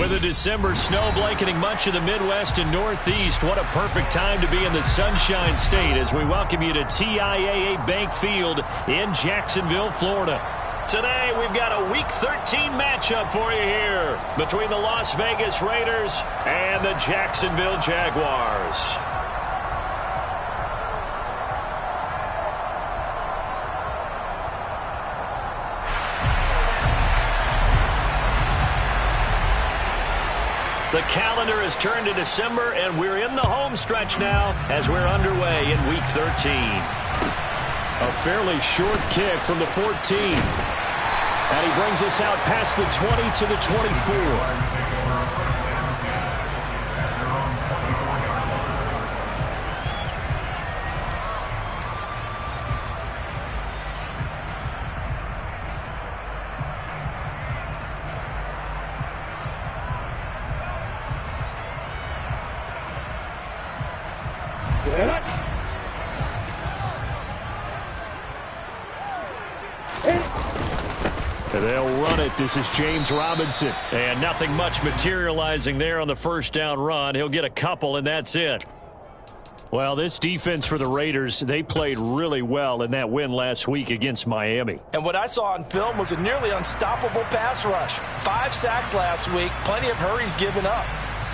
With a December snow blanketing much of the Midwest and Northeast, what a perfect time to be in the Sunshine State as we welcome you to TIAA Bank Field in Jacksonville, Florida. Today, we've got a Week 13 matchup for you here between the Las Vegas Raiders and the Jacksonville Jaguars. The calendar has turned to December, and we're in the home stretch now as we're underway in Week 13. A fairly short kick from the 14. And he brings us out past the 20 to the 24. They'll run it. This is James Robinson. And nothing much materializing there on the first down run. He'll get a couple, and that's it. Well, this defense for the Raiders, they played really well in that win last week against Miami. And what I saw on film was a nearly unstoppable pass rush. 5 sacks last week, plenty of hurries given up.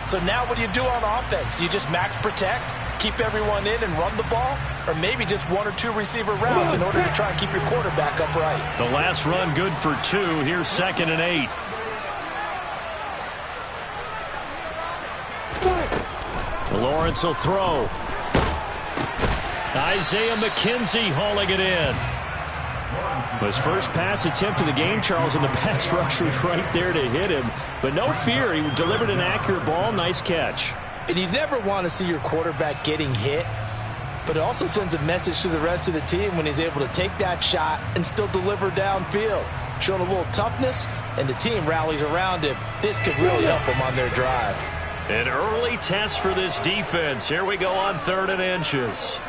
So now what do you do on offense? You just max protect, keep everyone in and run the ball, or maybe just 1 or 2 receiver routes in order to try and keep your quarterback upright. The last run good for 2. Here's 2nd and 8. Lawrence will throw. Isaiah McKenzie hauling it in. His first pass attempt of the game, Charles, and the pass rush was right there to hit him. But no fear, he delivered an accurate ball. Nice catch. And you never want to see your quarterback getting hit, but it also sends a message to the rest of the team when he's able to take that shot and still deliver downfield. Showing a little toughness, and the team rallies around him. This could really help them on their drive. An early test for this defense. Here we go on 3rd and inches.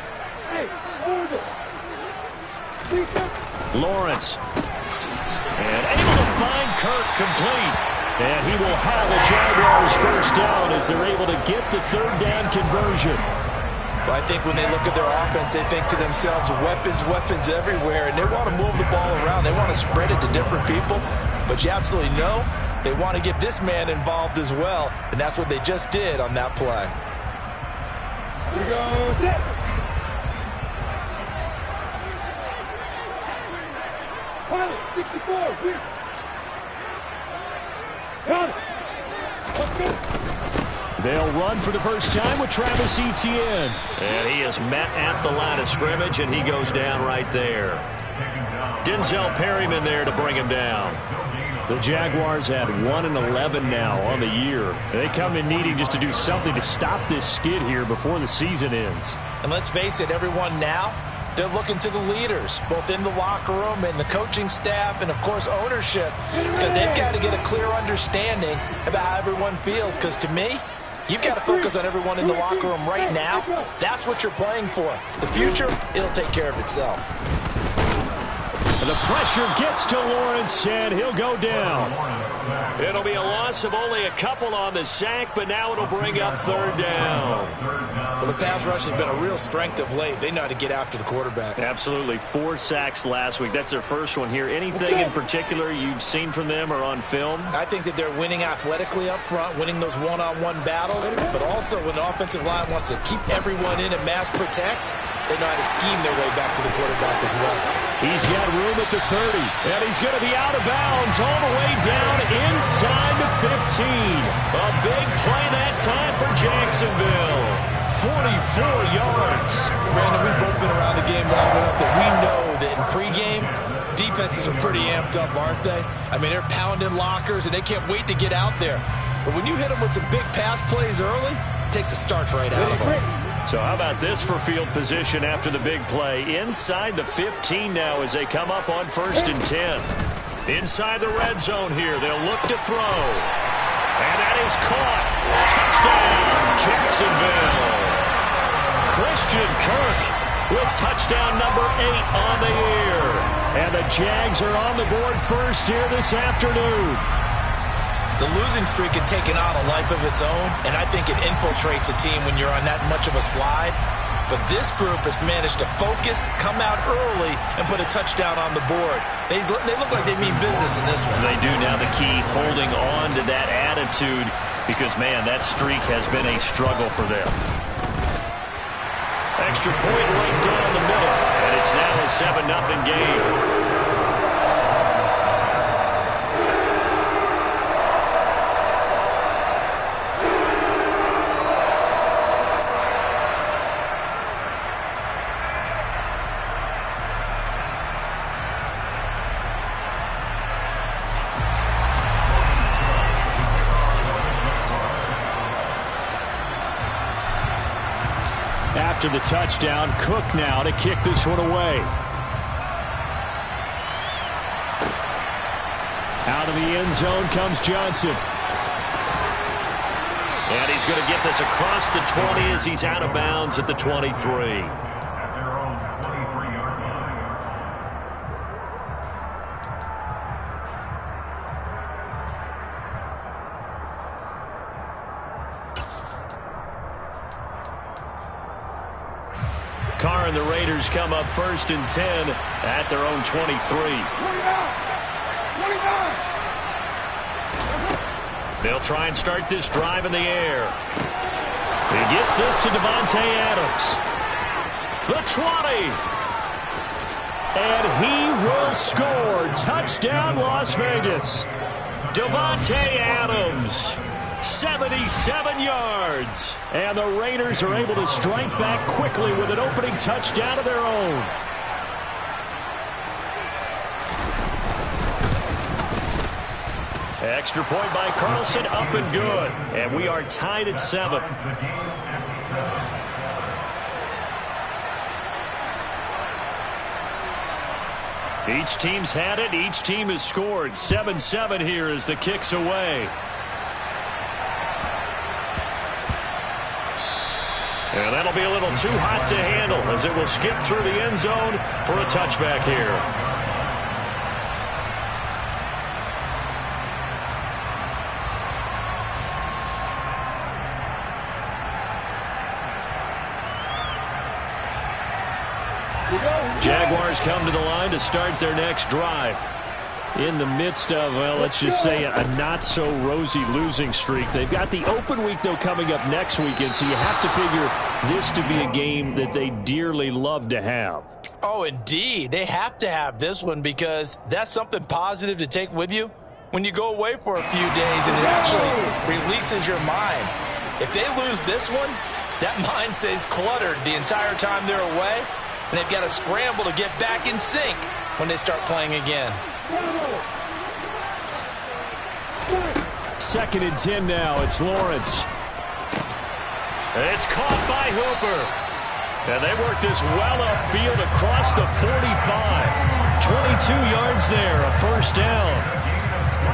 Lawrence. And able to find Kirk complete. And he will have the Jaguars first down as they're able to get the 3rd down conversion. Well, I think when they look at their offense, they think to themselves, weapons everywhere, and they want to move the ball around. They want to spread it to different people, but you absolutely know they want to get this man involved as well, and that's what they just did on that play. Here we go. Pilot, 64, here. Got it. Let's go. They'll run for the first time with Travis Etienne. And he is met at the line of scrimmage, and he goes down right there. Denzel Perryman there to bring him down. The Jaguars at 1-11 now on the year. They come in needing just to do something to stop this skid here before the season ends. And let's face it, everyone now, they're looking to the leaders, both in the locker room and the coaching staff and, of course, ownership, because they've got to get a clear understanding about how everyone feels, because to me, you've got to focus on everyone in the locker room right now. That's what you're playing for. The future, it'll take care of itself. The pressure gets to Lawrence, and he'll go down. It'll be a loss of only a couple on the sack, but now it'll bring up 3rd down. Well, the pass rush has been a real strength of late. They know how to get after the quarterback. Absolutely. 4 sacks last week. That's their first one here. Anything in particular you've seen from them or on film? I think that they're winning athletically up front, winning those one-on-one battles, but also when the offensive line wants to keep everyone in and mass protect, they know how to scheme their way back to the quarterback as well. He's got room at the 30, and he's going to be out of bounds all the way down inside the 15. A big play that time for Jacksonville. 44 yards. Brandon, we've both been around the game long enough that we know that in pregame, defenses are pretty amped up, aren't they? I mean, they're pounding lockers, and they can't wait to get out there. But when you hit them with some big pass plays early, it takes the starch right out of them. So how about this for field position after the big play? Inside the 15 now as they come up on 1st and 10. Inside the red zone here, they'll look to throw. And that is caught. Touchdown, Jacksonville. Christian Kirk with touchdown number 8 on the year. And the Jags are on the board first here this afternoon. The losing streak had taken on a life of its own, and I think it infiltrates a team when you're on that much of a slide. But this group has managed to focus, come out early, and put a touchdown on the board. They look like they mean business in this one. They do. Now the key, holding on to that attitude, because, man, that streak has been a struggle for them. Extra point right down the middle, and it's now a 7-0 game. After the touchdown, Cook now to kick this one away. Out of the end zone comes Johnson. And he's going to get this across the 20 as he's out of bounds at the 23. Carr and the Raiders come up 1st and 10 at their own 23. 29. They'll try and start this drive in the air. He gets this to Davante Adams. The 20. And he will score. Touchdown, Las Vegas. Davante Adams. 77 yards. And the Raiders are able to strike back quickly with an opening touchdown of their own. Extra point by Carlson, up and good. And we are tied at 7. Each team's had it. Each team has scored. 7-7 here as the kick's away. And that'll be a little too hot to handle as it will skip through the end zone for a touchback here. Jaguars come to the line to start their next drive. In the midst of, well, let's just say a not-so-rosy losing streak. They've got the open week, though, coming up next weekend, so you have to figure this to be a game that they dearly love to have. Oh, indeed. They have to have this one because that's something positive to take with you when you go away for a few days, and it actually releases your mind. If they lose this one, that mind stays cluttered the entire time they're away, and they've got to scramble to get back in sync when they start playing again. 2nd and 10 now. It's Lawrence. It's caught by Hooper. And they work this well upfield across the 45. 22 yards there, a first down.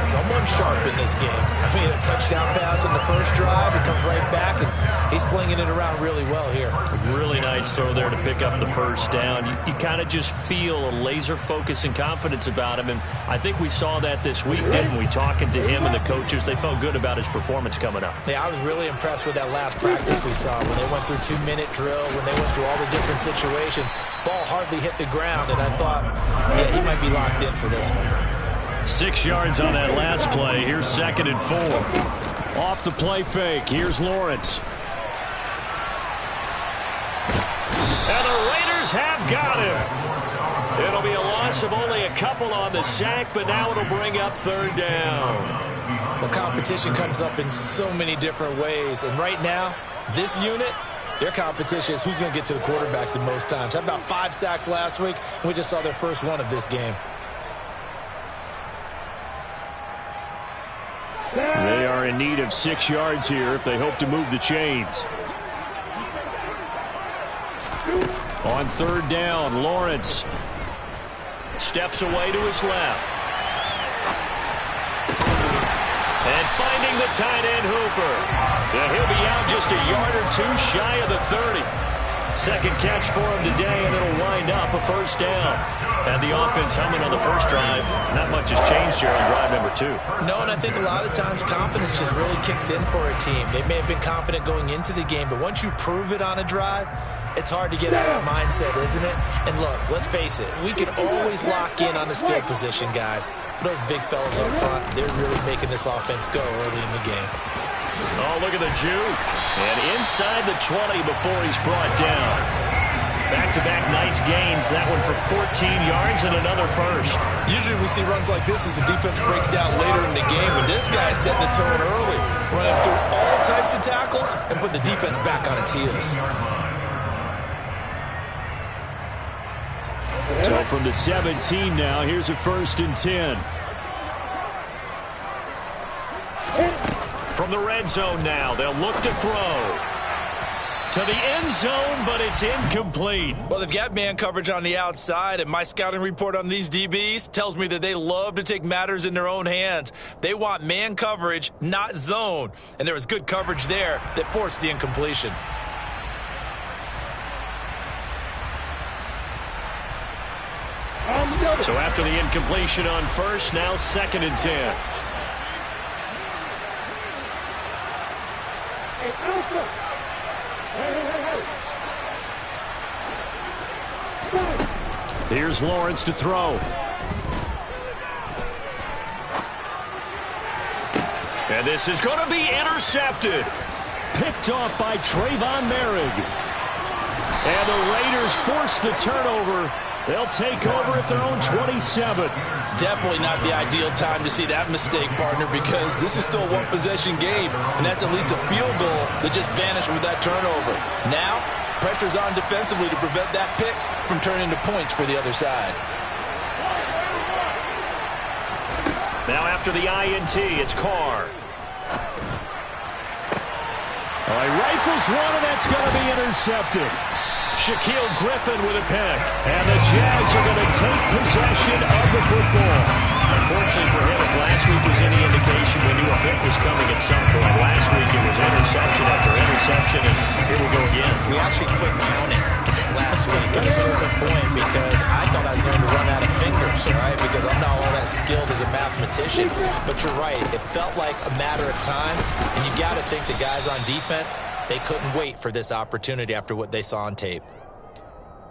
Someone sharp in this game. I mean, a touchdown pass in the first drive. He comes right back, and he's flinging it around really well here. Really nice throw there to pick up the first down. You kind of just feel a laser focus and confidence about him, and I think we saw that this week, didn't we? Talking to him and the coaches, they felt good about his performance coming up. Yeah, I was really impressed with that last practice we saw when they went through 2-minute drill, when they went through all the different situations. Ball hardly hit the ground, and I thought, yeah, he might be locked in for this one. 6 yards on that last play. Here's 2nd and 4. Off the play fake. Here's Lawrence. And the Raiders have got him. It'll be a loss of only a couple on the sack, but now it'll bring up 3rd down. The competition comes up in so many different ways, and right now, this unit, their competition is who's going to get to the quarterback the most times. Had about 5 sacks last week, and we just saw their first one of this game. They are in need of 6 yards here if they hope to move the chains. On 3rd down, Lawrence steps away to his left. And finding the tight end, Hooper. And he'll be out just a yard or two shy of the 30. Second catch for him today, and it'll wind up a first down. Had the offense humming on the first drive. Not much has changed here on drive number 2. No, and I think a lot of times confidence just really kicks in for a team. They may have been confident going into the game, but once you prove it on a drive, it's hard to get out of that mindset, isn't it? And look, let's face it, we can always lock in on this field position, guys. But those big fellas up front, they're really making this offense go early in the game. Oh, look at the juke. And inside the 20 before he's brought down. Back-to-back nice gains. That one for 14 yards and another first. Usually we see runs like this as the defense breaks down later in the game. And this guy's setting the tone early, running through all types of tackles and put the defense back on its heels. So from the 17 now, here's a 1st and 10. From the red zone now, they'll look to throw. To the end zone, but it's incomplete. Well, they've got man coverage on the outside, and my scouting report on these DBs tells me that they love to take matters in their own hands. They want man coverage, not zone. And there was good coverage there that forced the incompletion. So after the incompletion on first, now 2nd and 10. Here's Lawrence to throw. And this is going to be intercepted. Picked off by Trayvon Merrick. And the Raiders force the turnover. They'll take over at their own 27. Definitely not the ideal time to see that mistake, partner, because this is still a one-possession game, and that's at least a field goal that just vanished with that turnover. Now, pressure's on defensively to prevent that pick from turning into points for the other side. Now after the INT, it's Carr. Oh, he rifles one, and that's going to be intercepted. Shaquille Griffin with a pick. And the Jags are going to take possession of the football. Unfortunately for him, if last week was any indication, we knew a pick was coming at some point. Last week it was interception after interception, and here we go again. We actually quit counting last week at a certain point because I thought I was going to run out of fingers, all right, because I'm not all that skilled as a mathematician. But you're right. It felt like a matter of time, and you got to think the guys on defense, they couldn't wait for this opportunity after what they saw on tape.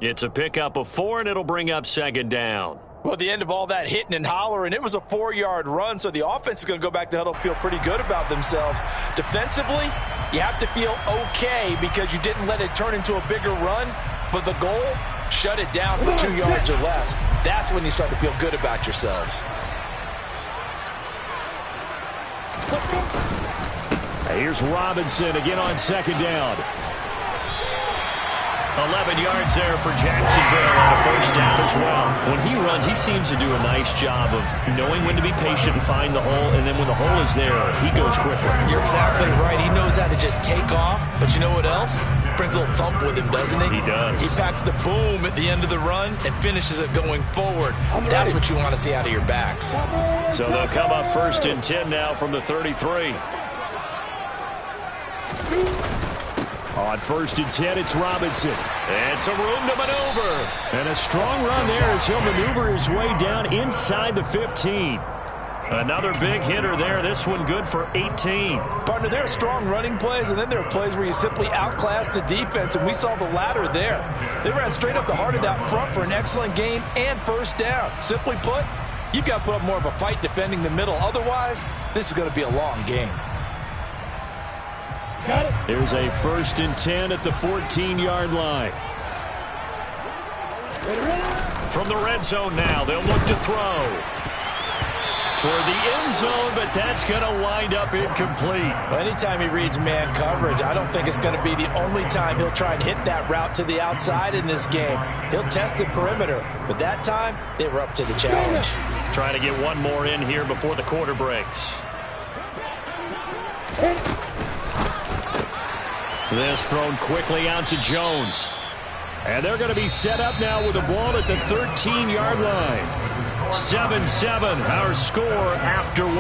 It's a pickup of 4, and it'll bring up 2nd down. Well, at the end of all that hitting and hollering, it was a 4-yard run, so the offense is going to go back to huddle, feel pretty good about themselves. Defensively, you have to feel okay because you didn't let it turn into a bigger run, but the goal, shut it down for 2 yards or less. That's when you start to feel good about yourselves. Here's Robinson again on 2nd down. 11 yards there for Jacksonville on a 1st down as well. When he runs, he seems to do a nice job of knowing when to be patient and find the hole, and then when the hole is there, he goes quicker. You're exactly right. He knows how to just take off, but you know what else? Brings a little thump with him, doesn't he? He does. He packs the boom at the end of the run and finishes it going forward. That's what you want to see out of your backs. So they'll come up 1st and 10 now from the 33. On 1st and 10, it's Robinson. And some room to maneuver. And a strong run there as he'll maneuver his way down inside the 15. Another big hitter there. This one good for 18. Partner, there are strong running plays, and then there are plays where you simply outclass the defense, and we saw the latter there. They ran straight up the heart of that front for an excellent gain and 1st down. Simply put, you've got to put up more of a fight defending the middle. Otherwise, this is going to be a long game. Here's a 1st and 10 at the 14-yard line. From the red zone now, they'll look to throw. Toward the end zone, but that's going to wind up incomplete. Well, anytime he reads man coverage, I don't think it's going to be the only time he'll try and hit that route to the outside in this game. He'll test the perimeter, but that time, they were up to the challenge. Trying to get one more in here before the quarter breaks. This thrown quickly out to Jones. And they're going to be set up now with the ball at the 13-yard line. 7-7, our score after 1.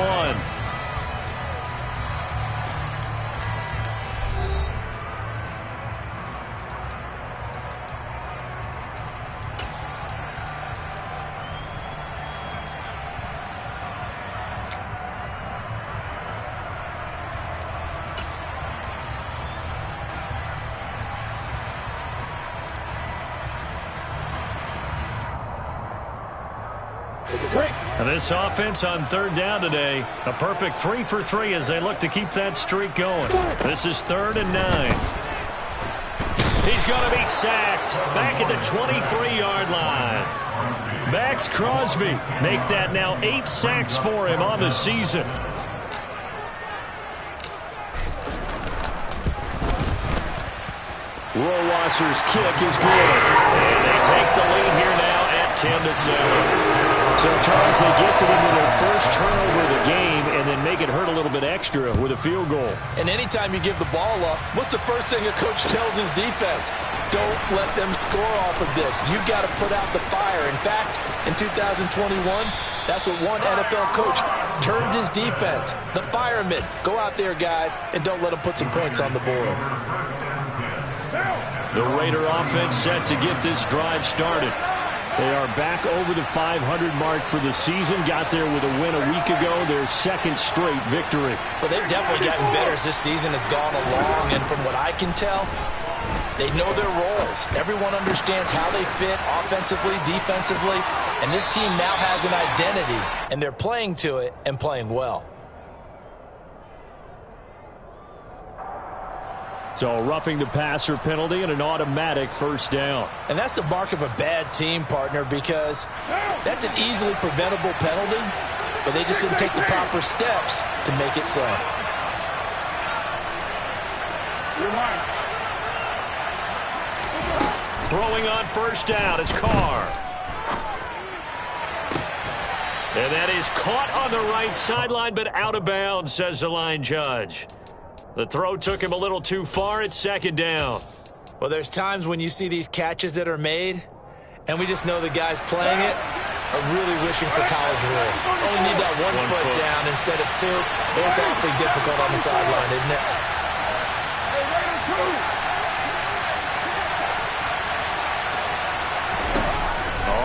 And this offense on third down today, a perfect 3 for 3 as they look to keep that streak going. This is 3rd and 9. He's going to be sacked back at the 23-yard line. Max Crosby make that now 8 sacks for him on the season. Rohrwasser's kick is good. And they take the lead here now at 10-7. So, Charles, they get to them with their first turnover of the game and then make it hurt a little bit extra with a field goal. And anytime you give the ball up, what's the first thing a coach tells his defense? Don't let them score off of this. You've got to put out the fire. In fact, in 2021, that's what one NFL coach termed his defense. The firemen. Go out there, guys, and don't let them put some points on the board. The Raider offense set to get this drive started. They are back over the 500 mark for the season. Got there with a win a week ago, their second straight victory. Well, they've definitely gotten better as this season has gone along, and from what I can tell, they know their roles. Everyone understands how they fit offensively, defensively, and this team now has an identity, and they're playing to it and playing well. So a roughing the passer penalty and an automatic first down. And that's the mark of a bad team, partner, because that's an easily preventable penalty, but they just didn't take the proper steps to make it so. Throwing on first down is Carr. And that is caught on the right sideline, but out of bounds, says the line judge. The throw took him a little too far. It's second down. Well, there's times when you see these catches that are made, and we just know the guys playing it are really wishing for college rules. Only need that one foot down instead of two. It's awfully difficult on the sideline, isn't it?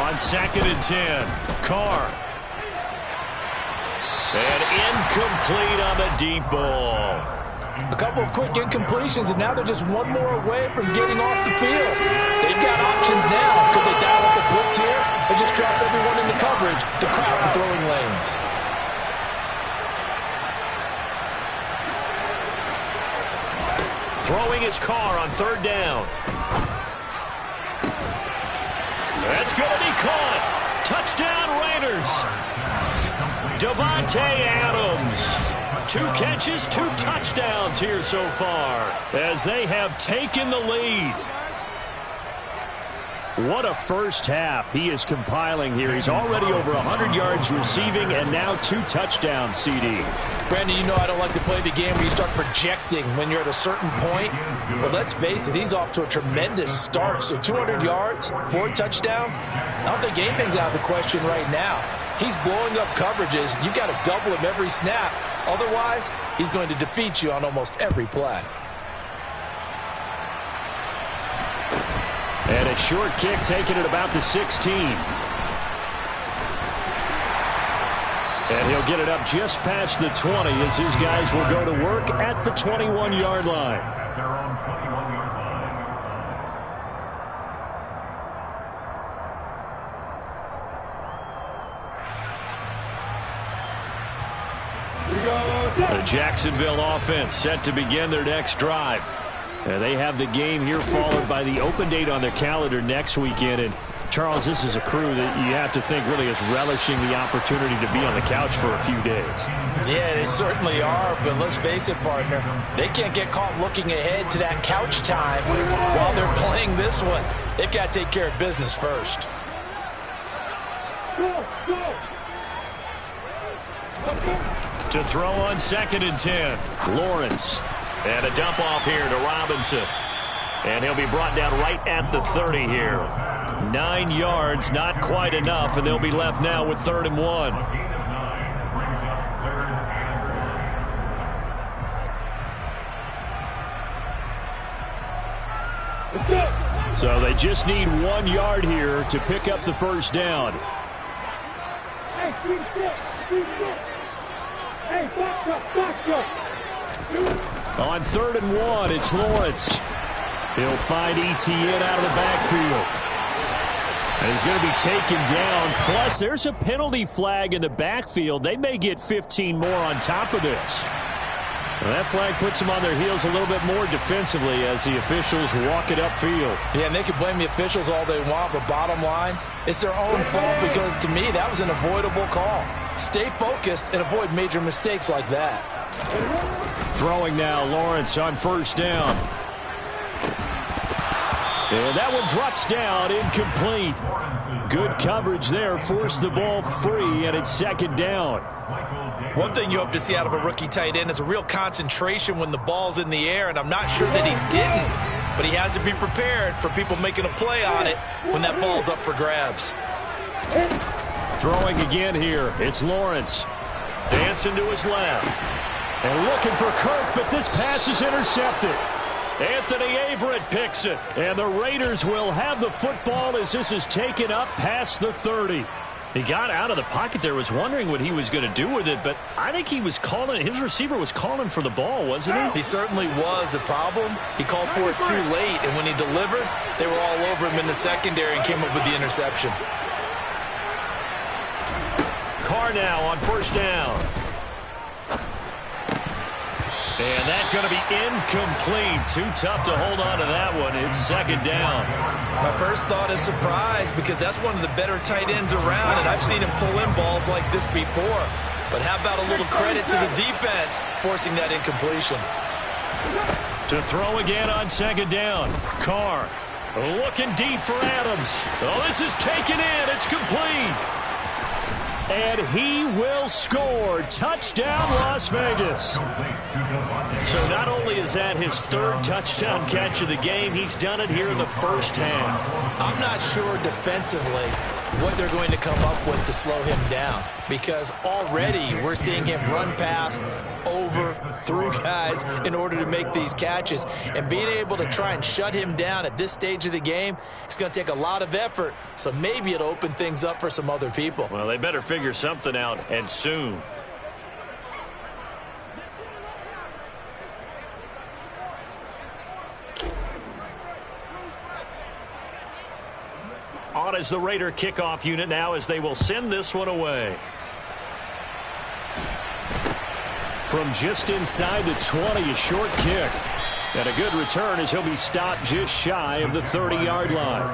On 2nd and 10, Carr. And incomplete on the deep ball. A couple of quick incompletions, and now they're just one more away from getting off the field. They've got options now. Could they dial up a blitz here or just drop everyone into coverage to crowd the throwing lanes? Throwing his Carr on 3rd down. That's going to be caught. Touchdown Raiders. Davante Adams. 2 catches, 2 touchdowns here so far as they have taken the lead. What a first half he is compiling here. He's already over 100 yards receiving and now 2 touchdowns, CD. Brandon, you know I don't like to play the game where you start projecting when you're at a certain point. But let's face it, he's off to a tremendous start. So 200 yards, 4 touchdowns. I don't think anything's out of the question right now. He's blowing up coverages. You got to double him every snap. Otherwise, he's going to defeat you on almost every play. And a short kick taken at about the 16. And he'll get it up just past the 20 as his guys will go to work at the 21-yard line. The Jacksonville offense set to begin their next drive. They have the game here followed by the open date on their calendar next weekend. And Charles, this is a crew that you have to think really is relishing the opportunity to be on the couch for a few days. Yeah, they certainly are, but let's face it, partner. They can't get caught looking ahead to that couch time while they're playing this one. They've got to take care of business first. To throw on 2nd and 10, Lawrence. And a dump off here to Robinson. And he'll be brought down right at the 30 here. 9 yards, not quite enough, and they'll be left now with 3rd and 1. So they just need 1 yard here to pick up the first down. On 3rd and 1, it's Lawrence. He'll find ETN out of the backfield. And he's going to be taken down. Plus, there's a penalty flag in the backfield. They may get 15 more on top of this. Well, that flag puts them on their heels a little bit more defensively as the officials walk it upfield. Yeah, and they can blame the officials all they want, but bottom line, it's their own fault because, to me, that was an avoidable call. Stay focused and avoid major mistakes like that. Throwing now, Lawrence on first down. And that one drops down, incomplete. Good coverage there, forced the ball free, and it's second down. One thing you hope to see out of a rookie tight end is a real concentration when the ball's in the air, and I'm not sure that he didn't, but he has to be prepared for people making a play on it when that ball's up for grabs. Throwing again here, it's Lawrence. Dancing to his left. And looking for Kirk, but this pass is intercepted. Anthony Averett picks it, and the Raiders will have the football as this is taken up past the 30. He got out of the pocket there, was wondering what he was going to do with it, but I think he was calling, his receiver was calling for the ball, wasn't he? He certainly was. The problem, he called for it too late, and when he delivered, they were all over him in the secondary and came up with the interception. Carr now on first down. And that's going to be incomplete. Too tough to hold on to that one. It's second down. My first thought is surprise because that's one of the better tight ends around, and I've seen him pull in balls like this before. But how about a little credit to the defense forcing that incompletion? To throw again on second down. Carr looking deep for Adams. Oh, this is taken in. It's complete. And he will score. Touchdown, Las Vegas. So not only is that his third touchdown catch of the game, he's done it here in the first half. I'm not sure defensively what they're going to come up with to slow him down, because already we're seeing him run past, over, through guys in order to make these catches. And being able to try and shut him down at this stage of the game, it's going to take a lot of effort, so maybe it'll open things up for some other people. Well, they better figure something out, and soon. On as the Raider kickoff unit now as they will send this one away. From just inside the 20, a short kick. And a good return as he'll be stopped just shy of the 30-yard line.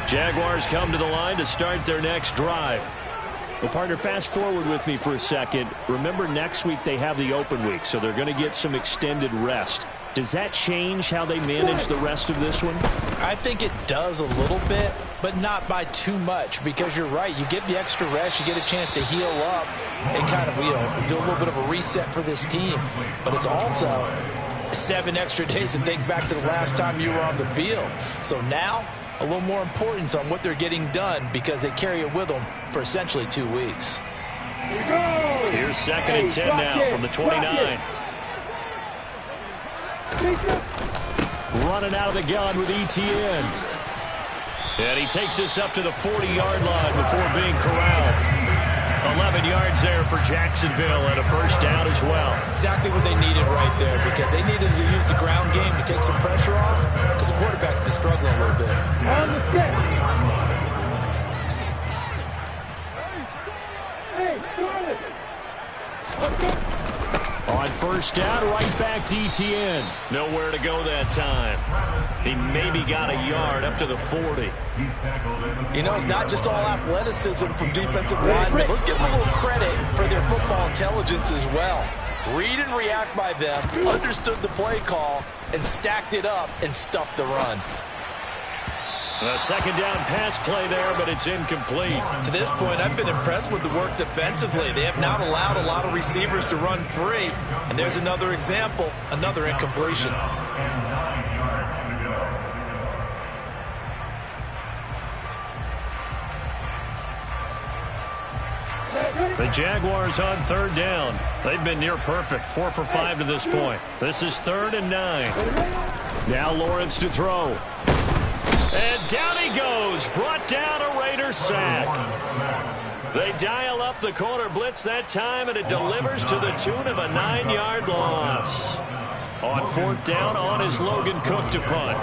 Jaguars come to the line to start their next drive. Well, partner, fast forward with me for a second. Remember, next week they have the open week, so they're going to get some extended rest. Does that change how they manage the rest of this one? I think it does a little bit, but not by too much, because you're right. You get the extra rest, you get a chance to heal up and kind of, do a little bit of a reset for this team. But it's also 7 extra days to think back to the last time you were on the field. So now, a little more importance on what they're getting done because they carry it with them for essentially 2 weeks. Here's second and 10 now from the 29. Running out of the gun with ETN. And he takes this up to the 40-yard line before being corralled. 11 yards there for Jacksonville and a first down as well. Exactly what they needed right there, because they needed to use the ground game to take some pressure off, because the quarterback's been struggling a little bit. On the set. Hey, Charlotte. Let's go. On first down, right back to ETN. Nowhere to go that time. He maybe got a yard up to the 40. It's not just all athleticism from defensive linemen. Let's give them a little credit for their football intelligence as well. Read and react by them, understood the play call, and stacked it up and stuffed the run. A second down pass play there, but it's incomplete. To this point, I've been impressed with the work defensively. They have not allowed a lot of receivers to run free. And there's another example, another incompletion. The Jaguars on third down. They've been near perfect, 4 for 5 to this point. This is 3rd and 9. Now Lawrence to throw. And down he goes. Brought down a Raider sack. They dial up the corner blitz that time, and it delivers to the tune of a 9-yard loss. On 4th down, on is Logan Cook to punt.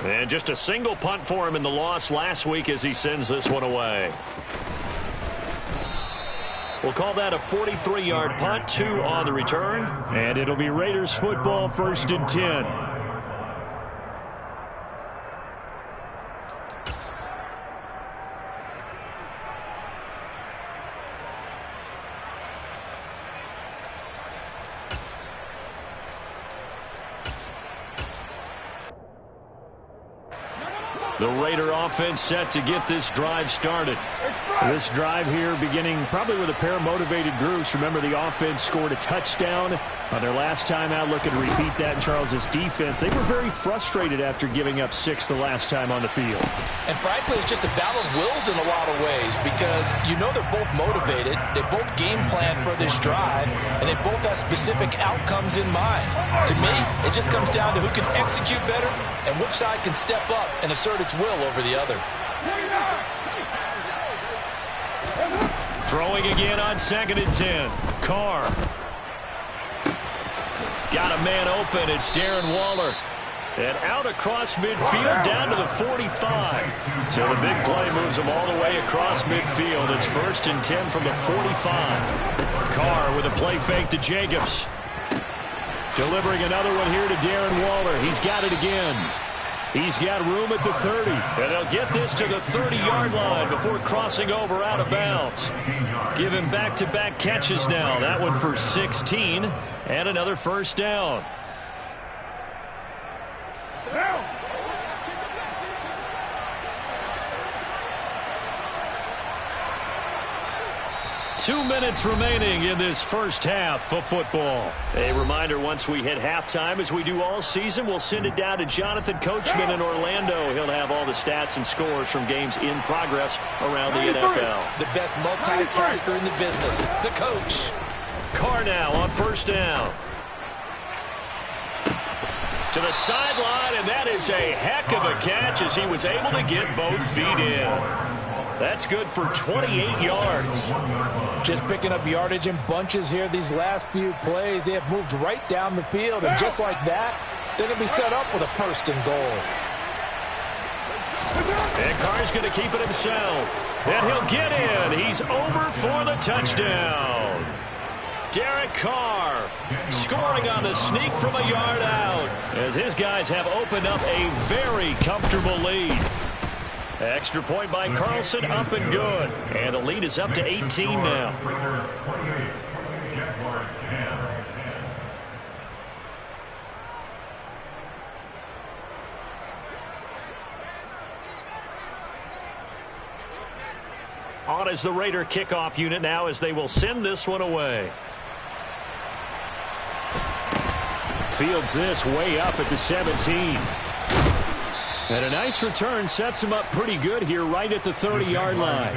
And just a single punt for him in the loss last week as he sends this one away. We'll call that a 43-yard punt, 2 on the return. And it'll be Raiders football, 1st and 10. The Raider offense set to get this drive started. This drive here beginning probably with a pair of motivated groups. Remember, the offense scored a touchdown on their last time out. Looking to repeat that in Charles's defense. They were very frustrated after giving up 6 the last time on the field. And frankly, it's just a battle of wills in a lot of ways because you know they're both motivated. They both game plan for this drive, and they both have specific outcomes in mind. To me, it just comes down to who can execute better and which side can step up and assert its will over the other. Throwing again on 2nd and 10. Carr. Got a man open. It's Darren Waller. And out across midfield down to the 45. So the big play moves him all the way across midfield. It's 1st and 10 from the 45. Carr with a play fake to Jacobs. Delivering another one here to Darren Waller. He's got it again. He's got room at the 30. And they'll get this to the 30-yard line before crossing over out of bounds. Give him back-to-back catches now. That one for 16 and another 1st down. 2 minutes remaining in this first half of football. A reminder, once we hit halftime, as we do all season, we'll send it down to Jonathan Coachman in Orlando. He'll have all the stats and scores from games in progress around the NFL. The best multitasker in the business, the coach. Carr now on 1st down. To the sideline, and that is a heck of a catch as he was able to get both feet in. That's good for 28 yards. Just picking up yardage in bunches here these last few plays. They have moved right down the field, and just like that, they're going to be set up with a 1st and goal. And Carr's going to keep it himself. And he'll get in. He's over for the touchdown. Derek Carr scoring on the sneak from a yard out as his guys have opened up a very comfortable lead. Extra point by Carlson, up and good. And the lead is up to 18 now. On is the Raider kickoff unit now as they will send this one away. Fields this way up at the 17. And a nice return sets him up pretty good here right at the 30-yard line.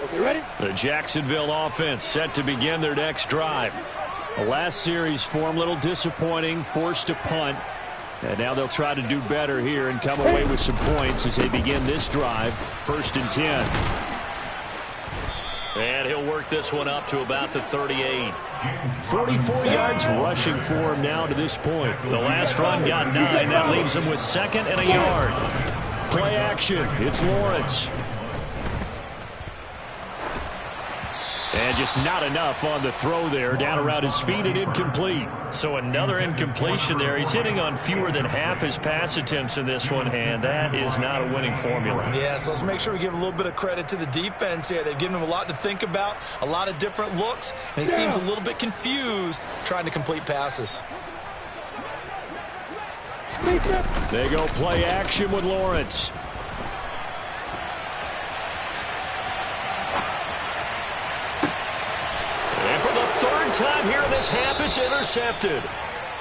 Okay, ready? The Jacksonville offense set to begin their next drive. The last series for them, a little disappointing, forced to punt. And now they'll try to do better here and come away with some points as they begin this drive, 1st and 10. And he'll work this one up to about the 38. 44 yards rushing for him now to this point. The last run got 9. That leaves him with 2nd and a yard. Play action. It's Lawrence. And just not enough on the throw there. Down around his feet and incomplete. So another incompletion there. He's hitting on fewer than half his pass attempts in this one, and that is not a winning formula. Yeah, so let's make sure we give a little bit of credit to the defense here. They've given him a lot to think about, a lot of different looks, and he seems a little bit confused trying to complete passes. They go play action with Lawrence. And for the 3rd time here in this half, it's intercepted.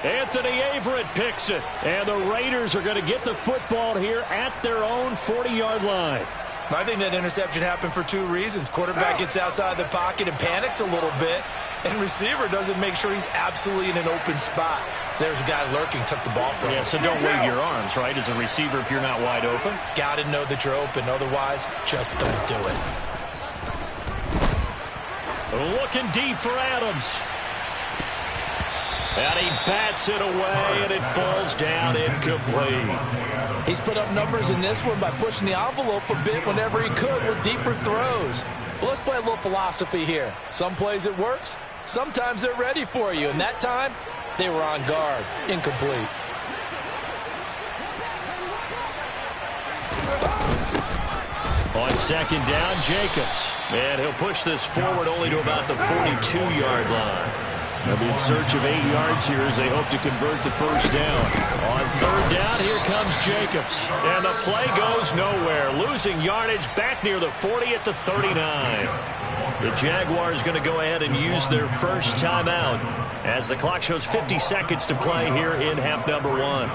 Anthony Averett picks it. And the Raiders are going to get the football here at their own 40-yard line. I think that interception happened for two reasons. Quarterback gets outside the pocket and panics a little bit, and receiver doesn't make sure he's absolutely in an open spot. So there's a guy lurking, took the ball from him. Yeah, so don't wave your arms, right, as a receiver if you're not wide open. Got to know that you're open. Otherwise, just don't do it. Looking deep for Adams. And he bats it away, and it falls down incomplete. He's put up numbers in this one by pushing the envelope a bit whenever he could with deeper throws. But let's play a little philosophy here. Some plays it works. Sometimes they're ready for you. And that time, they were on guard. Incomplete. On second down, Jacobs. And he'll push this forward only to about the 42-yard line. They'll be in search of 8 yards here as they hope to convert the first down. On third down, here comes Jacobs. And the play goes nowhere. Losing yardage back near the 40 at the 39. The Jaguars going to go ahead and use their first timeout as the clock shows 50 seconds to play here in half number 1.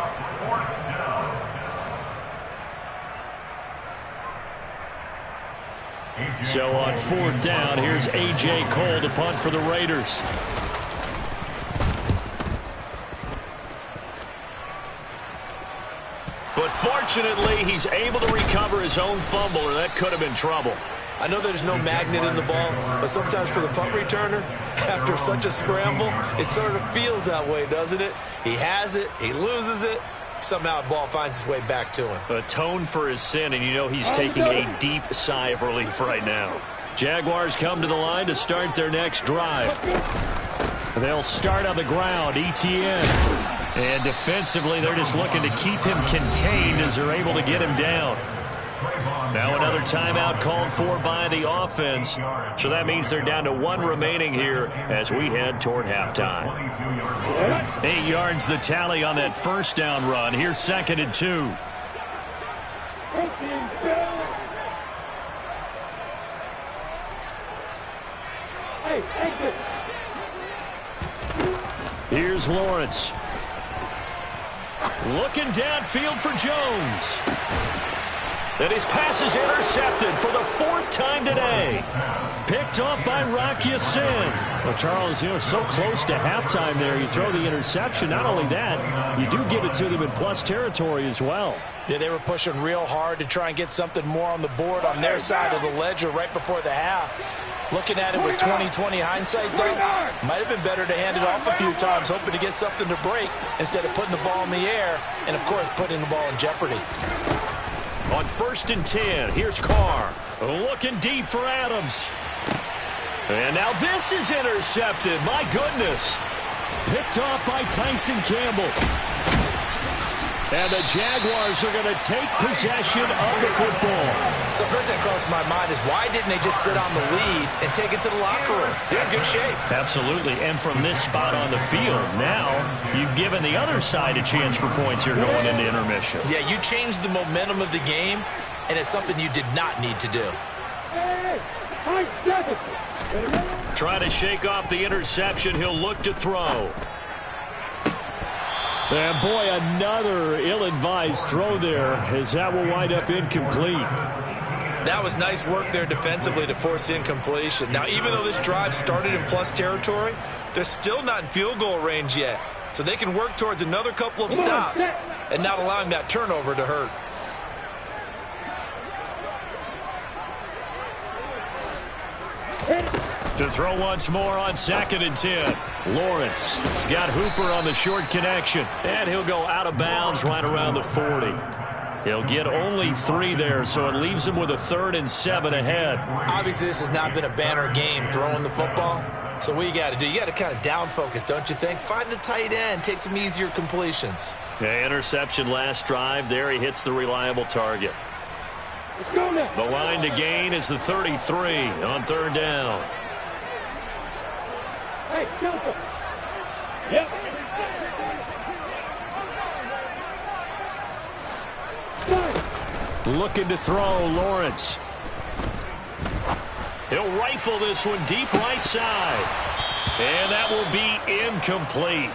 So on fourth down, here's A.J. Cole to punt for the Raiders. But fortunately, he's able to recover his own fumble, or that could have been trouble. I know there's no magnet in the ball, but sometimes for the punt returner, after such a scramble, it sort of feels that way, doesn't it? He has it, he loses it, somehow the ball finds its way back to him. Atone for his sin, and you know he's taking a deep sigh of relief right now. Jaguars come to the line to start their next drive. They'll start on the ground, ETN. And defensively, they're just looking to keep him contained as they're able to get him down. Now another timeout called for by the offense. So that means they're down to 1 remaining here as we head toward halftime. 8 yards the tally on that first down run. Here's 2nd and 2. Here's Lawrence. Looking downfield for Jones. And his pass is intercepted for the 4th time today. Picked off by Rocky Sin. Well, Charles, you know, so close to halftime there. You throw the interception. Not only that, you do give it to them in plus territory as well. Yeah, they were pushing real hard to try and get something more on the board on their side of the ledger right before the half. Looking at it with 20/20 hindsight, though, might have been better to hand it off a few times, hoping to get something to break instead of putting the ball in the air and, of course, putting the ball in jeopardy. On 1st and 10, here's Carr. Looking deep for Adams. And now this is intercepted. My goodness. Picked off by Tyson Campbell. And the Jaguars are going to take possession of the football. So first thing that crossed my mind is why didn't they just sit on the lead and take it to the locker room? They're in good shape. Absolutely. And from this spot on the field, now you've given the other side a chance for points here going into intermission. Yeah, you changed the momentum of the game, and it's something you did not need to do. Trying to shake off the interception. He'll look to throw. And boy, another ill-advised throw there as that will wind up incomplete. That was nice work there defensively to force incompletion. Now, even though this drive started in plus territory, they're still not in field goal range yet. So they can work towards another couple of stops and not allowing that turnover to hurt. To throw once more on 2nd and 10. Lawrence has got Hooper on the short connection. And he'll go out of bounds right around the 40. He'll get only 3 there, so it leaves him with a 3rd and 7 ahead. Obviously, this has not been a banner game throwing the football. So what you got to do, you got to kind of down focus, don't you think? Find the tight end, take some easier completions. Yeah, interception last drive. There he hits the reliable target. The line to gain is the 33 on 3rd down. Hey, Joseph. Yep. Looking to throw, Lawrence. He'll rifle this one deep right side. And that will be incomplete.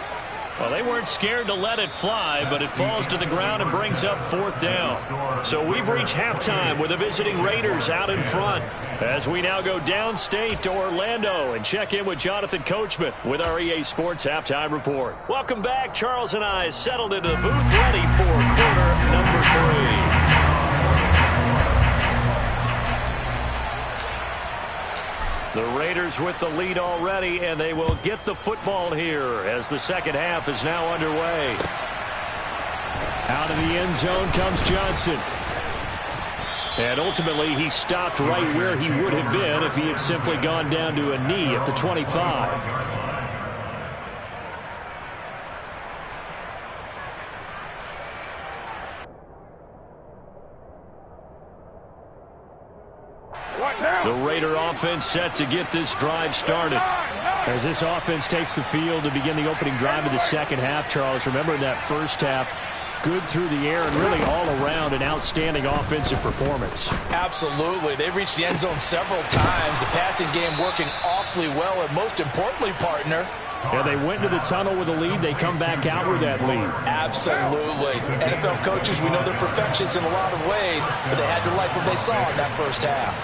Well, they weren't scared to let it fly, but it falls to the ground and brings up 4th down. So we've reached halftime with the visiting Raiders out in front. As we now go downstate to Orlando and check in with Jonathan Coachman with our EA Sports Halftime Report. Welcome back. Charles and I settled into the booth ready for quarter number 3. The Raiders with the lead already, and they will get the football here as the second half is now underway. Out of the end zone comes Johnson. And ultimately, he stopped right where he would have been if he had simply gone down to a knee at the 25. The Raider offense set to get this drive started. As this offense takes the field to begin the opening drive of the second half, Charles, remember in that first half, good through the air and really all around an outstanding offensive performance. Absolutely. They reached the end zone several times. The passing game working awfully well, and most importantly, partner, yeah, they went into the tunnel with a lead. They come back out with that lead. Absolutely. NFL coaches, we know they're perfectionists in a lot of ways, but they had to like what they saw in that first half.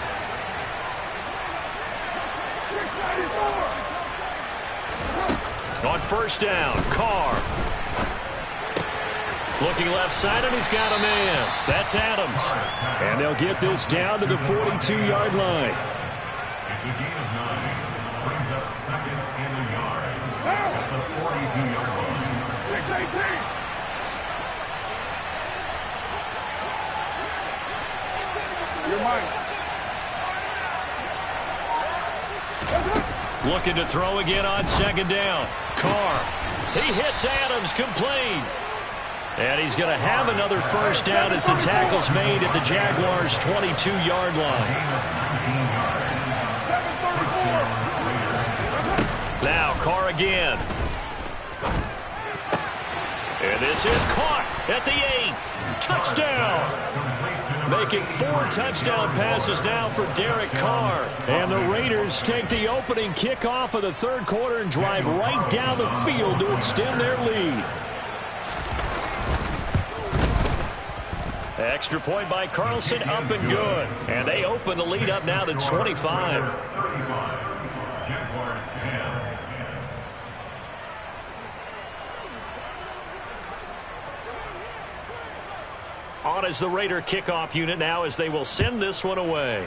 On first down, Carr. Looking left side, and he's got a man. That's Adams. And they'll get this down to the 42-yard line. It's a gain of 9. Brings up second and a yard. At the 42-yard line. 6-18. You're mine. Looking to throw again on second down. Carr. He hits Adams complete. And he's going to have another first down as the tackle's made at the Jaguars' 22-yard line. Now Carr again. And this is caught at the 8. Touchdown. Making 4 touchdown passes now for Derek Carr. And the Raiders take the opening kickoff of the third quarter and drive right down the field to extend their lead. Extra point by Carlson, up and good. And they open the lead up now to 25. Jaguars 10. On is the Raider kickoff unit now as they will send this one away.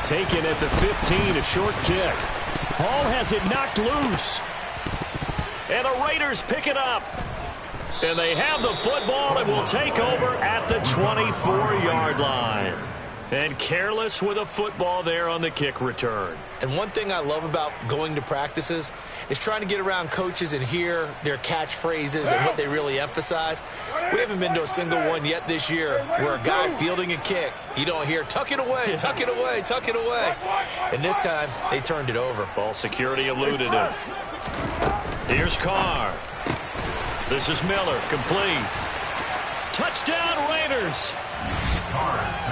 Taken at the 15, a short kick. Hall has it knocked loose. And the Raiders pick it up. And they have the football and will take over at the 24-yard line. And careless with a football there on the kick return. And one thing I love about going to practices is trying to get around coaches and hear their catchphrases and what they really emphasize. We haven't been to a single one yet this year where a guy fielding a kick, you don't hear, tuck it away, tuck it away, tuck it away. And this time, they turned it over. Ball security eluded him. Here's Carr. This is Miller, complete. Touchdown, Raiders.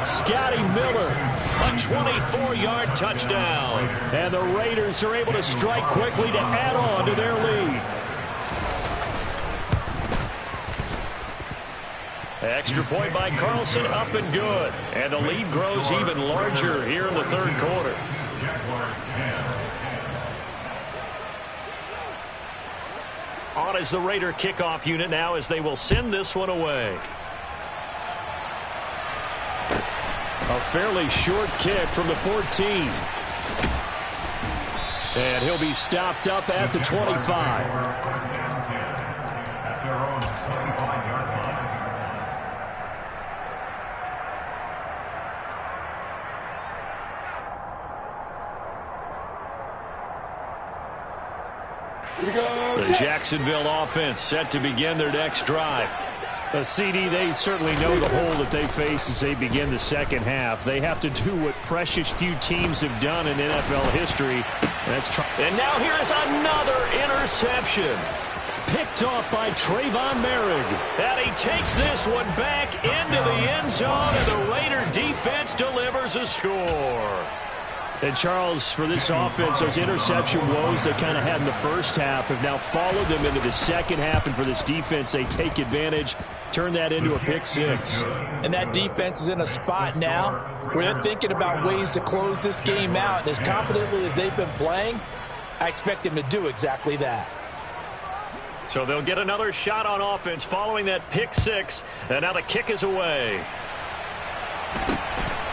Scotty Miller, a 24-yard touchdown. And the Raiders are able to strike quickly to add on to their lead. Extra point by Carlson, up and good. And the lead grows even larger here in the third quarter. On is the Raider kickoff unit now as they will send this one away. A fairly short kick from the 14. And he'll be stopped up at the 25. The Jacksonville offense set to begin their next drive. A CD, they certainly know the hole that they face as they begin the second half. They have to do what precious few teams have done in NFL history. And now here's another interception. Picked off by Trayvon Merrick. And he takes this one back into the end zone, and the Raider defense delivers a score. And, Charles, for this offense, those interception woes they kind of had in the first half have now followed them into the second half. And for this defense, they take advantage, turn that into a pick six. And that defense is in a spot now where they're thinking about ways to close this game out. And as confidently as they've been playing, I expect them to do exactly that. So they'll get another shot on offense following that pick six. And now the kick is away.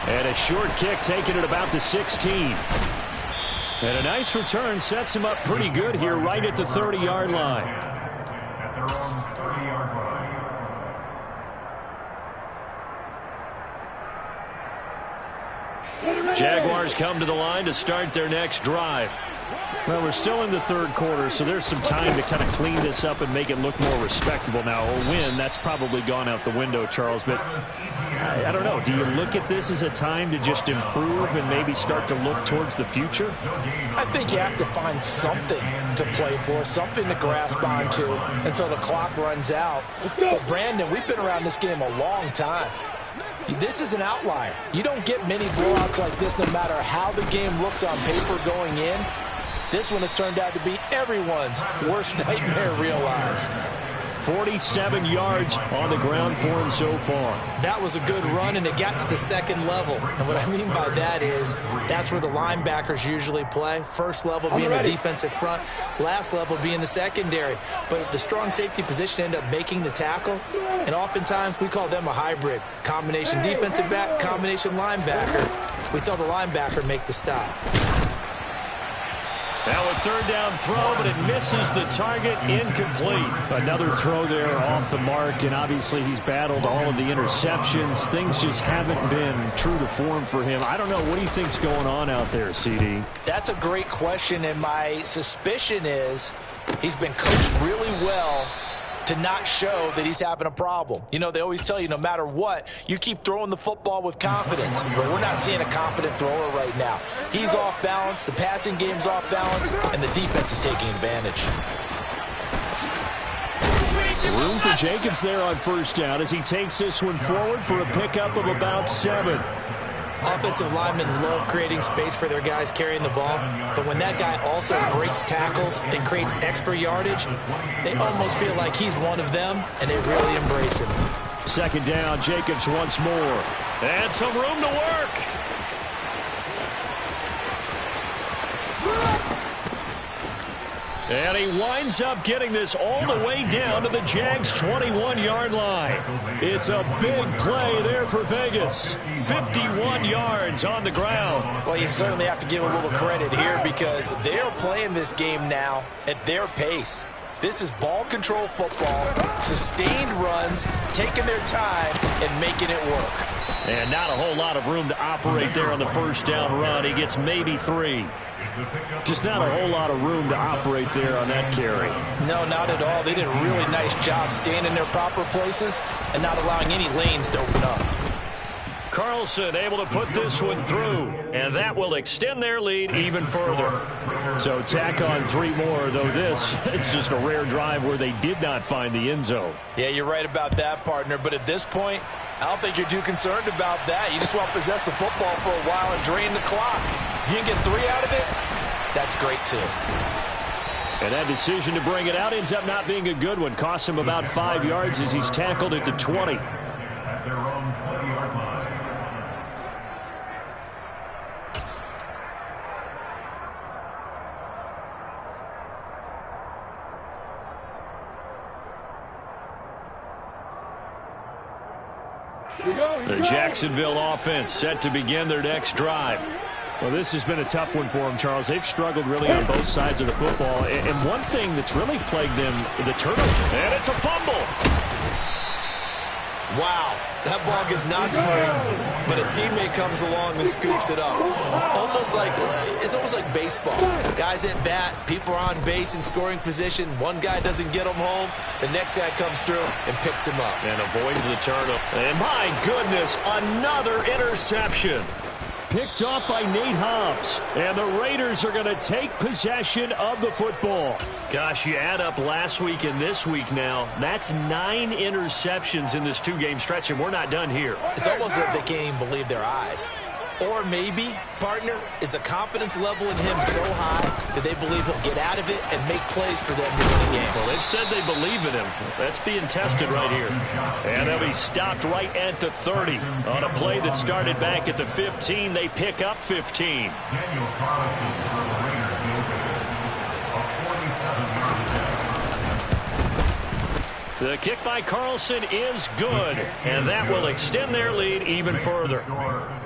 And a short kick taken at about the 16. And a nice return sets him up pretty good here right at the 30-yard line. At their own 30-yard line. Jaguars come to the line to start their next drive. Well, we're still in the third quarter, so there's some time to kind of clean this up and make it look more respectable. Now, a win, that's probably gone out the window, Charles, but I don't know. Do you look at this as a time to just improve and maybe start to look towards the future? I think you have to find something to play for, something to grasp onto until the clock runs out. But, Brandon, we've been around this game a long time. This is an outlier. You don't get many blowouts like this no matter how the game looks on paper going in. This one has turned out to be everyone's worst nightmare realized. 47 yards on the ground for him so far. That was a good run, and it got to the second level. And what I mean by that is that's where the linebackers usually play. First level being the defensive front, last level being the secondary. But the strong safety position ended up making the tackle, and oftentimes we call them a hybrid. Combination defensive back, combination linebacker. We saw the linebacker make the stop. Now a third down throw, but it misses the target, incomplete. Another throw there off the mark, and obviously he's battled all of the interceptions. Things just haven't been true to form for him. I don't know. What do you think's going on out there, CD? That's a great question, and my suspicion is he's been coached really well to not show that he's having a problem. You know, they always tell you no matter what, you keep throwing the football with confidence. But we're not seeing a confident thrower right now. He's off balance, the passing game's off balance, and the defense is taking advantage. Room for Jacobs there on first down as he takes this one forward for a pickup of about 7. Offensive linemen love creating space for their guys carrying the ball, but when that guy also breaks tackles and creates extra yardage, they almost feel like he's one of them, and they really embrace him. Second down, Jacobs once more. And some room to work. And he winds up getting this all the way down to the Jags' 21-yard line. It's a big play there for Vegas. 51 yards on the ground. Well, you certainly have to give a little credit here because they are playing this game now at their pace. This is ball control football, sustained runs, taking their time and making it work. And not a whole lot of room to operate there on the first down run. He gets maybe 3. Just not a whole lot of room to operate there on that carry. No, not at all. They did a really nice job staying in their proper places and not allowing any lanes to open up. Carlson able to put this one through, and that will extend their lead even further. So tack on 3 more, though this, it's just a rare drive where they did not find the end zone. Yeah, you're right about that, partner, but at this point, I don't think you're too concerned about that. You just want to possess the football for a while and drain the clock. If you can get 3 out of it, that's great, too. And that decision to bring it out ends up not being a good one. Costs him about 5 yards as he's tackled at the 20. At their own 20-yard line. The Jacksonville offense set to begin their next drive. Well, this has been a tough one for them, Charles. They've struggled really on both sides of the football. And one thing that's really plagued them, the turnover. And it's a fumble. Wow, that ball gets knocked free, but a teammate comes along and scoops it up. It's almost like baseball. Guys at bat, people are on base in scoring position. One guy doesn't get them home. The next guy comes through and picks him up. And avoids the turnover. And my goodness, another interception. Picked off by Nate Hobbs. And the Raiders are going to take possession of the football. Gosh, you add up last week and this week now. That's 9 interceptions in this 2-game stretch, and we're not done here. It's almost like they can't even believe their eyes. Or maybe, partner, is the confidence level in him so high that they believe he'll get out of it and make plays for them to win a game. Well, they've said they believe in him. That's being tested right here. And they'll be stopped right at the 30. On a play that started back at the 15, they pick up 15. Daniel Carlson for the Raiders, a 47-yard attempt. The kick by Carlson is good, and that will extend their lead even further.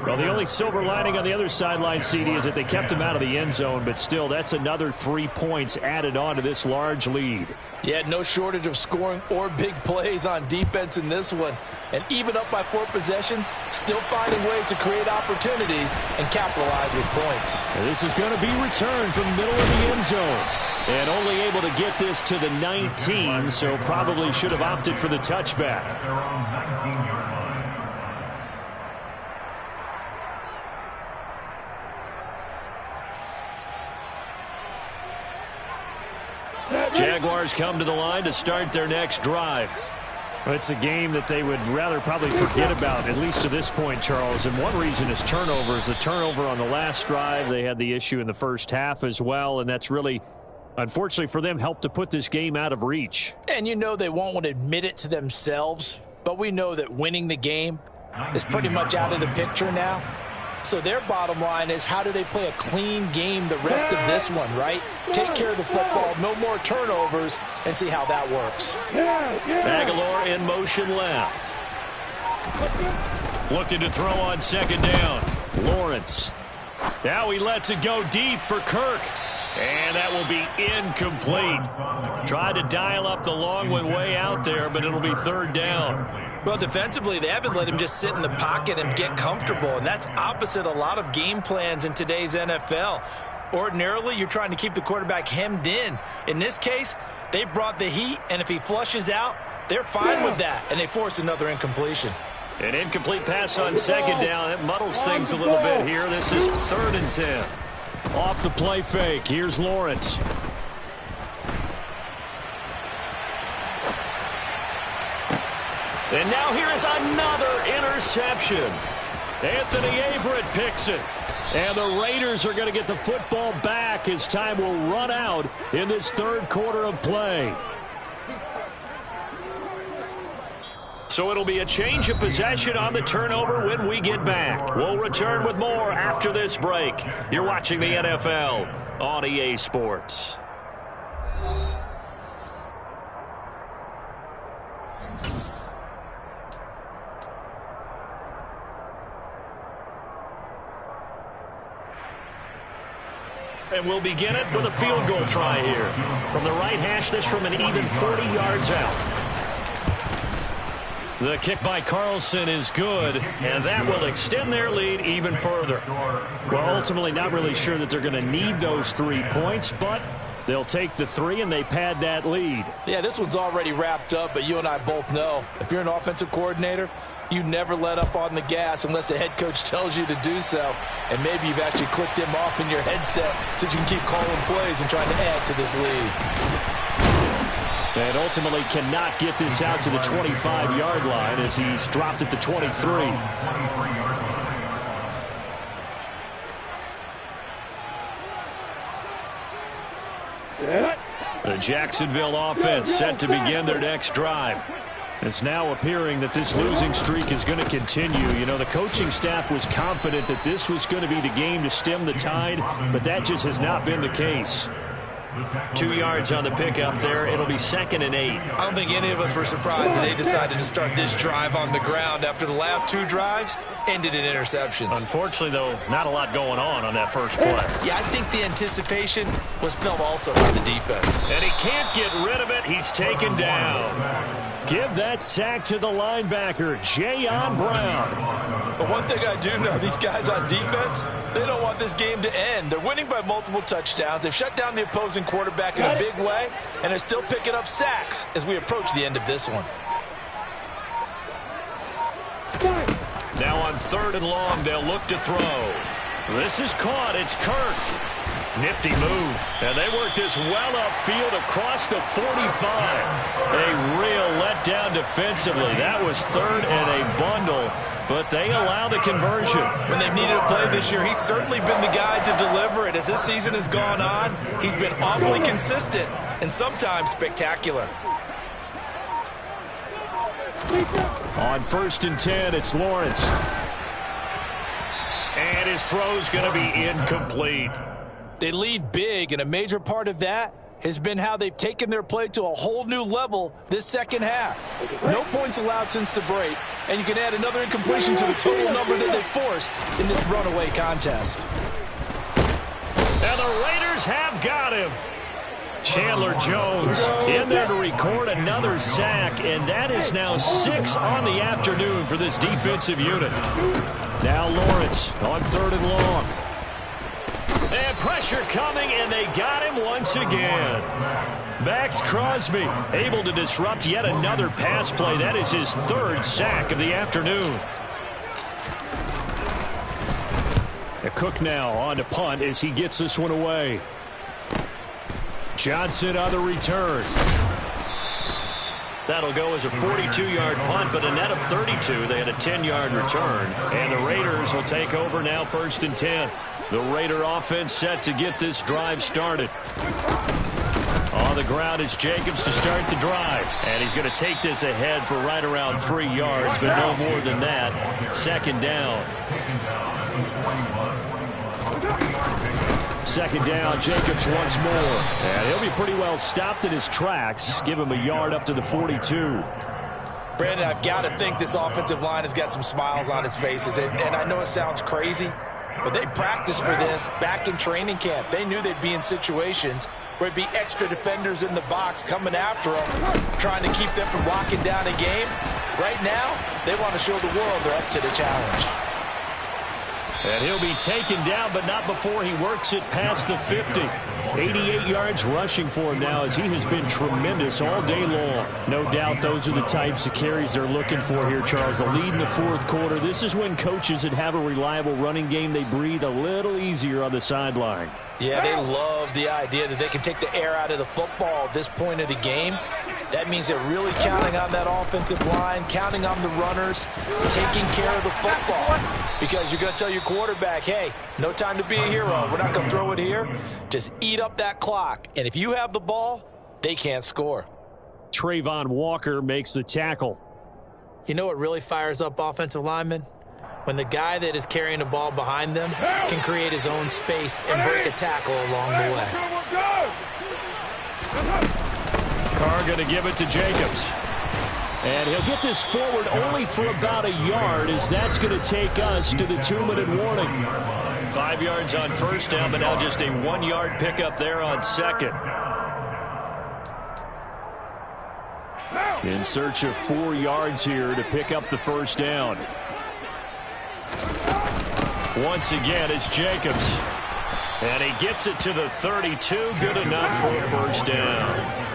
Well, the only silver lining on the other sideline, CD, is that they kept him out of the end zone, but still, that's another 3 points added on to this large lead. Yeah, no shortage of scoring or big plays on defense in this one. And even up by 4 possessions, still finding ways to create opportunities and capitalize with points. And this is going to be returned from the middle of the end zone. And only able to get this to the 19, so probably should have opted for the touchback. At their own 19-yard line. Jaguars come to the line to start their next drive. Well, it's a game that they would rather probably forget about, at least to this point, Charles. And one reason is turnovers. The turnover on the last drive, they had the issue in the first half as well, and that's really, unfortunately for them, helped to put this game out of reach. And you know they won't want to admit it to themselves, but we know that winning the game is pretty much out of the picture now. So their bottom line is, how do they play a clean game the rest of this one, right? Take care of the football, no more turnovers, and see how that works. Aguilar in motion left. Looking to throw on second down. Lawrence. Now he lets it go deep for Kirk. And that will be incomplete. Tried to dial up the long one way out there, but it'll be third down. Well, defensively, they haven't let him just sit in the pocket and get comfortable, and that's opposite a lot of game plans in today's NFL. Ordinarily, you're trying to keep the quarterback hemmed in. In this case, they brought the heat, and if he flushes out, they're fine with that, and they force another incompletion. An incomplete pass on second down. It muddles things a little bit here. This is 3rd and 10. Off the play fake. Here's Lawrence. And now here is another interception. Anthony Averett picks it. And the Raiders are going to get the football back as time will run out in this 3rd quarter of play. So it'll be a change of possession on the turnover when we get back. We'll return with more after this break. You're watching the NFL on EA Sports. And we'll begin it with a field goal try here. From the right hash, this from an even 40 yards out. The kick by Carlson is good, and that will extend their lead even further. Well, ultimately, not really sure that they're going to need those 3 points, but they'll take the 3, and they pad that lead. Yeah, this one's already wrapped up, but you and I both know, if you're an offensive coordinator, you never let up on the gas unless the head coach tells you to do so. And maybe you've actually clicked him off in your headset so you can keep calling plays and trying to add to this lead. And ultimately cannot get this out to the 25-yard line as he's dropped at the 23. The Jacksonville offense set to begin their next drive. It's now appearing that this losing streak is going to continue. You know, the coaching staff was confident that this was going to be the game to stem the tide, but that just has not been the case. 2 yards on the pickup there. It'll be 2nd and 8. I don't think any of us were surprised that they decided to start this drive on the ground after the last 2 drives ended in interceptions. Unfortunately, though, not a lot going on that first play. Yeah, I think the anticipation was felt also by the defense. And he can't get rid of it. He's taken down. Give that sack to the linebacker, Jayon Brown. But one thing I do know, these guys on defense, they don't want this game to end. They're winning by multiple touchdowns. They've shut down the opposing quarterback in a big way, and they're still picking up sacks as we approach the end of this one. Now on 3rd and long, they'll look to throw. This is caught. It's Kirk. Nifty move. And they work this well upfield across the 45. A real letdown defensively. That was third and a bundle, but they allow the conversion. When they've needed a play this year, he's certainly been the guy to deliver it. As this season has gone on, he's been awfully consistent and sometimes spectacular. On 1st and 10, it's Lawrence. And his throw's going to be incomplete. They lead big, and a major part of that has been how they've taken their play to a whole new level this second half. No points allowed since the break, and you can add another incompletion to the total number that they forced in this runaway contest. And the Raiders have got him. Chandler Jones in there to record another sack, and that is now 6 on the afternoon for this defensive unit. Now Lawrence on 3rd and long. And pressure coming, and they got him once again. Max Crosby able to disrupt yet another pass play. That is his 3rd sack of the afternoon. Cook now on to punt as he gets this one away. Johnson on the return. That'll go as a 42-yard punt, but a net of 32. They had a 10-yard return. And the Raiders will take over now 1st and 10. The Raider offense set to get this drive started. On the ground, it's Jacobs to start the drive. And he's going to take this ahead for right around 3 yards, but no more than that. 2nd down. 2nd down, Jacobs once more. And he'll be pretty well stopped in his tracks. Give him a yard up to the 42. Brandon, I've got to think this offensive line has got some smiles on its faces. And I know it sounds crazy, but they practiced for this back in training camp. They knew they'd be in situations where it'd be extra defenders in the box coming after them, trying to keep them from locking down a game. Right now, they want to show the world they're up to the challenge. And he'll be taken down, but not before he works it past the 50. 88 yards rushing for him now as he has been tremendous all day long. No doubt those are the types of carries they're looking for here, Charles. The lead in the 4th quarter. This is when coaches that have a reliable running game, they breathe a little easier on the sideline. Yeah, they love the idea that they can take the air out of the football at this point of the game. That means they're really counting on that offensive line, counting on the runners, taking care of the football. Because you're going to tell your quarterback, hey, no time to be a hero. We're not going to throw it here. Just eat up that clock. And if you have the ball, they can't score. Trayvon Walker makes the tackle. You know what really fires up offensive linemen? When the guy that is carrying the ball behind them can create his own space and break a tackle along the way. Carr going to give it to Jacobs. And he'll get this forward only for about a yard, as that's going to take us to the 2-minute warning. 5 yards on 1st down, but now just a 1-yard pickup there on 2nd. In search of 4 yards here to pick up the 1st down. Once again, it's Jacobs. And he gets it to the 32. Good enough for a 1st down.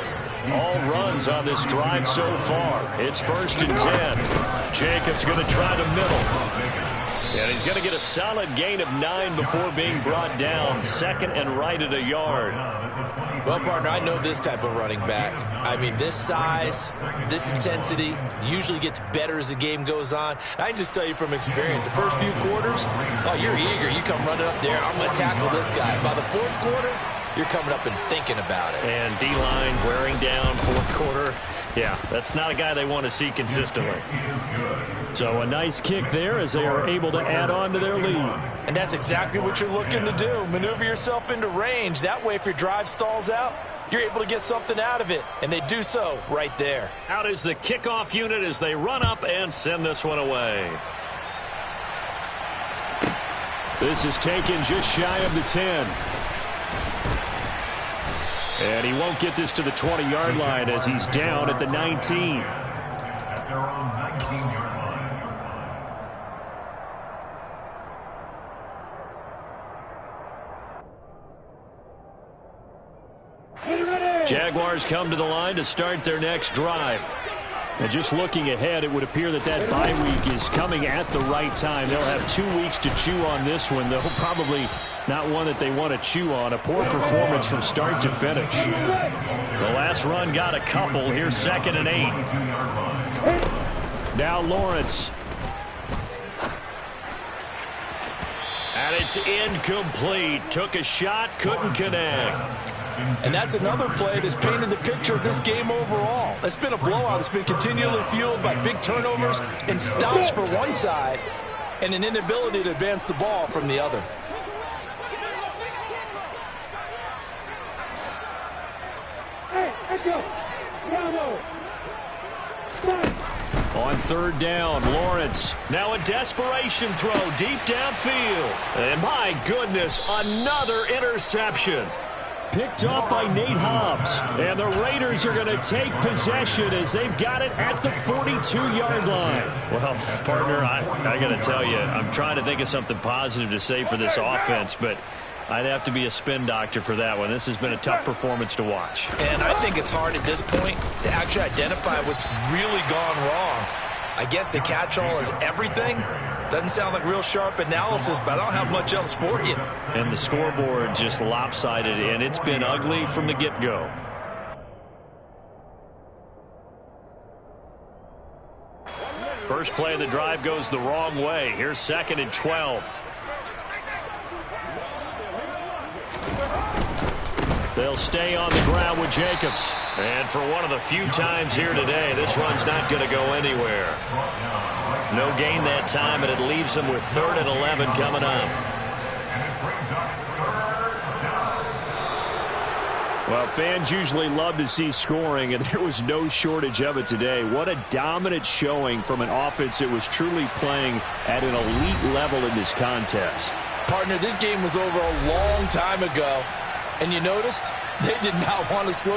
All runs on this drive so far. It's 1st and 10. Jacobs going to try the middle. And he's going to get a solid gain of 9 before being brought down. 2nd and right at a yard. Well, partner, I know this type of running back. I mean, this size, this intensity usually gets better as the game goes on. I can just tell you from experience, the first few quarters, oh, you're eager. You come running up there. I'm going to tackle this guy. By the 4th quarter, you're coming up and thinking about it. And D-line wearing down 4th quarter. Yeah, that's not a guy they want to see consistently. So a nice kick there as they are able to add on to their lead. And that's exactly what you're looking to do. Maneuver yourself into range. That way, if your drive stalls out, you're able to get something out of it. And they do so right there. Out is the kickoff unit as they run up and send this one away. This is taken just shy of the 10. And he won't get this to the 20-yard line as he's down at the 19. At their own 19-yard line. Jaguars come to the line to start their next drive. And just looking ahead, it would appear that that bye week is coming at the right time. They'll have 2 weeks to chew on this one, though probably not one that they want to chew on. A poor performance from start to finish. The last run got a couple. Here's 2nd and 8. Now Lawrence. And it's incomplete. Took a shot, couldn't connect. And that's another play that's painted the picture of this game overall. It's been a blowout. It's been continually fueled by big turnovers and stops for one side and an inability to advance the ball from the other. On 3rd down, Lawrence. Now a desperation throw deep downfield. And my goodness, another interception. Picked off by Nate Hobbs. And the Raiders are going to take possession as they've got it at the 42-yard line. Well, partner, I got to tell you, I'm trying to think of something positive to say for this offense, but I'd have to be a spin doctor for that one. This has been a tough performance to watch. And I think it's hard at this point to actually identify what's really gone wrong. I guess the catch-all is everything. Doesn't sound like real sharp analysis, but I don't have much else for you. And the scoreboard just lopsided, and it's been ugly from the get-go. First play of the drive goes the wrong way. Here's 2nd and 12. They'll stay on the ground with Jacobs. And for one of the few times here today, this run's not going to go anywhere. No gain that time, and it leaves them with 3rd and 11 coming up. Well, fans usually love to see scoring, and there was no shortage of it today. What a dominant showing from an offense that was truly playing at an elite level in this contest. Partner, this game was over a long time ago. And you noticed they did not want to slow